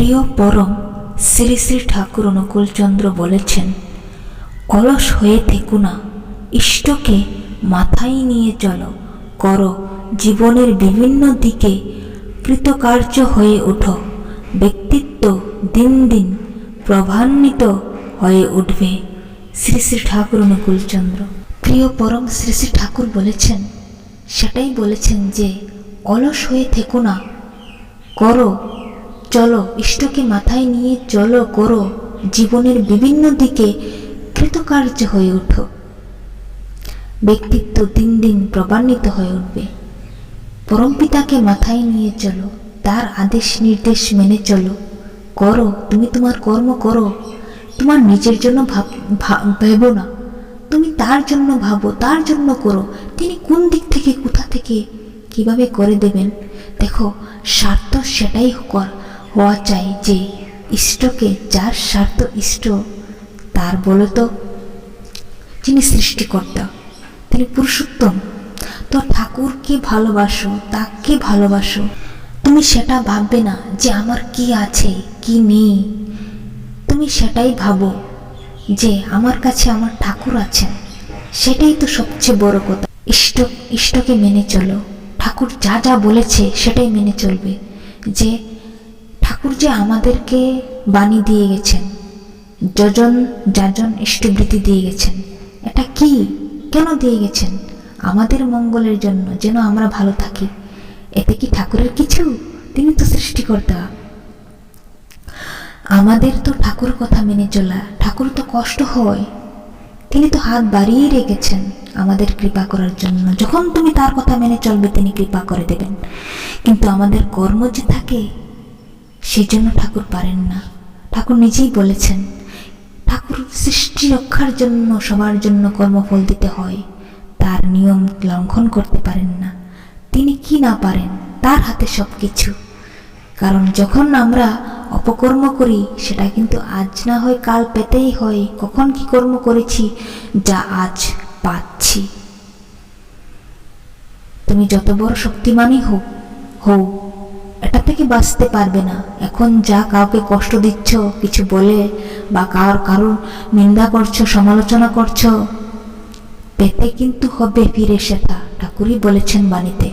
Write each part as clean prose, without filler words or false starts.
প্রিয় পরম শ্রী শ্রী ঠাকুর অনুকূলচন্দ্র বলেছেন, অলস হয়ে থেকো না, ইষ্টকে মাথায় নিয়ে চলো, করো জীবনের বিভিন্ন দিকে কৃতকার্য হয়ে ওঠো, ব্যক্তিত্ব দিন দিন প্রভান্বিত হয়ে উঠবে। শ্রী শ্রী ঠাকুর অনুকূলচন্দ্র। প্রিয় পরম শ্রী শ্রী ঠাকুর বলেছেন, সেটাই বলেছেন যে অলস হয়ে থেকো না, করো, চলো, ইষ্টকে মাথায় নিয়ে চলো, করো জীবনের বিভিন্ন দিকে কৃতকার্য হয়ে ওঠো, ব্যক্তিত্ব দিন দিন প্রভান্বিত হয়ে উঠবে। পরমপিতাকে মাথায় নিয়ে চলো, তার আদেশ নির্দেশ মেনে চলো, করো, তুমি তোমার কর্ম করো, তোমার নিজের জন্য ভেবো না, তুমি তার জন্য ভাবো, তার জন্য করো। তিনি কোন দিক থেকে, কোথা থেকে, কিভাবে করে দেবেন। দেখো, স্বার্থ সেটাই হওয়া চাই যে ইষ্টকে, যার স্বার্থ ইষ্ট, তার বলে তো যিনি সৃষ্টিকর্তা, তিনি পুরুষোত্তম। তো ঠাকুরকে ভালোবাসো, তাকে ভালোবাসো। তুমি সেটা ভাববে না যে আমার কি আছে কি নেই, তুমি সেটাই ভাবো যে আমার কাছে আমার ঠাকুর আছেন। সেটাই তো সবচেয়ে বড় কথা। ইষ্টকে মেনে চলো, ঠাকুর যা যা বলেছে সেটাই মেনে চলবে। যে ঠাকুর যে আমাদেরকে বাণী দিয়ে গেছেন, যজন যাজন ইষ্টবৃত্তি দিয়ে গেছেন, এটা কি, কেন দিয়ে গেছেন? আমাদের মঙ্গলের জন্য, যেন আমরা ভালো থাকি। এতে কি ঠাকুরের কিছু? তিনি তো সৃষ্টিকর্তা। আমাদের তো ঠাকুর কথা মেনে চলা, ঠাকুর তো কষ্ট হয়, তিনি তো হাত বাড়িয়ে রেখেছেন আমাদের কৃপা করার জন্য। যখন তুমি তার কথা মেনে চলবে, তিনি কৃপা করে দেবেন। কিন্তু আমাদের কর্ম যে থাকে, সেজন্য ঠাকুর পারেন না। ঠাকুর নিজেই বলেছেন, ঠাকুর সৃষ্টি রক্ষার জন্য সবার জন্য কর্মফল দিতে হয়, তার নিয়ম লঙ্ঘন করতে পারেন না। তিনি কি না পারেন, তার হাতে সব কিছু। কারণ যখন আমরা অপকর্ম করি, সেটা কিন্তু আজ না হয় কাল পেতেই হয়। কখন কি কর্ম করেছি যা আজ পাচ্ছি। তুমি যত বড় শক্তিমানই হও, এটা থেকে বাঁচতে পারবে না। এখন যা কাউকে কষ্ট দিচ্ছ কিছু বলে, বা কারোর নিন্দা করছো, সমালোচনা করছো, পেতে কিন্তু হবে ফিরে সেটা। ঠাকুরই বলেছেন বাণীতে,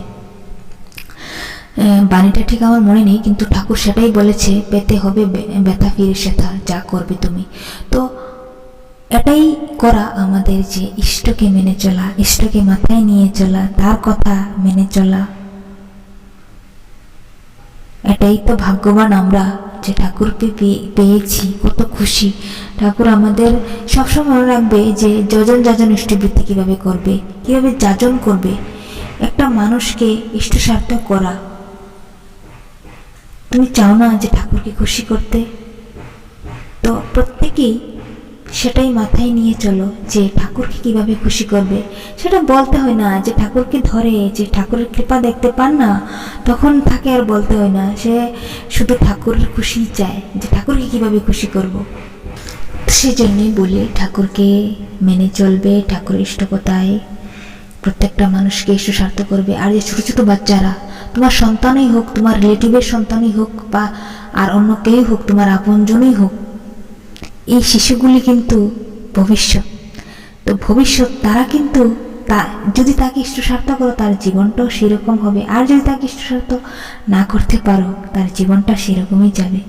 বাণীটা ঠিক আমার মনে নেই, কিন্তু ঠাকুর সেটাই বলেছে, পেতে হবে ব্যথা ফিরে সেথা, যা করবে তুমি। তো এটাই করা আমাদের, যে ইষ্টকে মেনে চলা, ইষ্টকে মাথায় নিয়ে চলা, তার কথা মেনে চলা। এটাই তো ভাগ্যবান আমরা যে ঠাকুরকে পেয়েছি, কত খুশি। ঠাকুর আমাদের সবসময় মনে রাখবে যে যজন যাজন ইষ্টবৃত্তি কিভাবে করবে, কিভাবে যাজন করবে। একটা মানুষকে ইষ্ট সার্থক করা, তুমি চাও না যে ঠাকুরকে খুশি করতে? তো প্রত্যেকেই সেটাই মাথায় নিয়ে চলো যে ঠাকুরকে কিভাবে খুশি করবে। সেটা বলতে হয় না, যে ঠাকুরকে ধরে যে ঠাকুরের কৃপা দেখতে পান না, তখন তাকে আর বলতে হয় না, সে শুধু ঠাকুরের খুশি চায়, যে ঠাকুরকে কিভাবে খুশি করব। সেজন্যই বলি, ঠাকুরকে মেনে চলবে, ঠাকুরের ইষ্টকতায় প্রত্যেকটা মানুষকে ইষ্ট সার্থক করবে। আর যে ছোট ছোট বাচ্চারা, তোমার সন্তানই হোক, তোমার রিলেটিভের সন্তানই হোক, বা আর অন্য কেউ হোক, তোমার আপনজনই হোক, এই শিশুগুলি কিন্তু ভবিষ্যৎ। তো ভবিষ্যৎ তারা কিন্তু যদি তাকে ইষ্ট সার্থক করো, তার জীবনটাও সেরকম হবে। আর যদি তাকে ইষ্ট সার্থক না করতে পারো, তার জীবনটা সেরকমই যাবে।